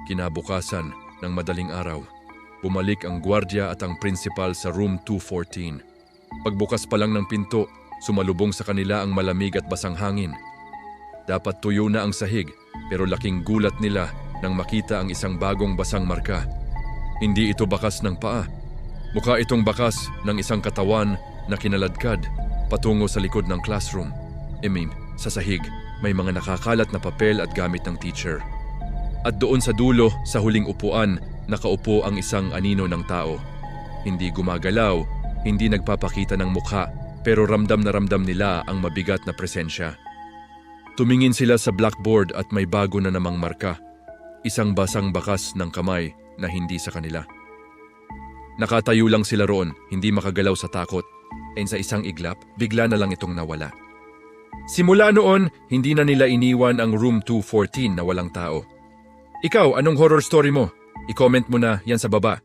Kinabukasan ng madaling araw, bumalik ang gwardiya at ang principal sa room 214. Pagbukas pa lang ng pinto, sumalubong sa kanila ang malamig at basang hangin. Dapat tuyo na ang sahig, pero laking gulat nila nang makita ang isang bagong basang marka. Hindi ito bakas ng paa. Mukha itong bakas ng isang katawan na kinaladkad patungo sa likod ng classroom. Sa sahig, may mga nakakalat na papel at gamit ng teacher. At doon sa dulo, sa huling upuan, nakaupo ang isang anino ng tao. Hindi gumagalaw, hindi nagpapakita ng mukha, pero ramdam na ramdam nila ang mabigat na presensya. Tumingin sila sa blackboard at may bago na namang marka. Isang basang bakas ng kamay na hindi sa kanila. Nakatayo lang sila roon, hindi makagalaw sa takot. Sa isang iglap, bigla na lang itong nawala. Simula noon, hindi na nila iniwan ang room 214 na walang tao. Ikaw, anong horror story mo? I-comment mo na yan sa baba.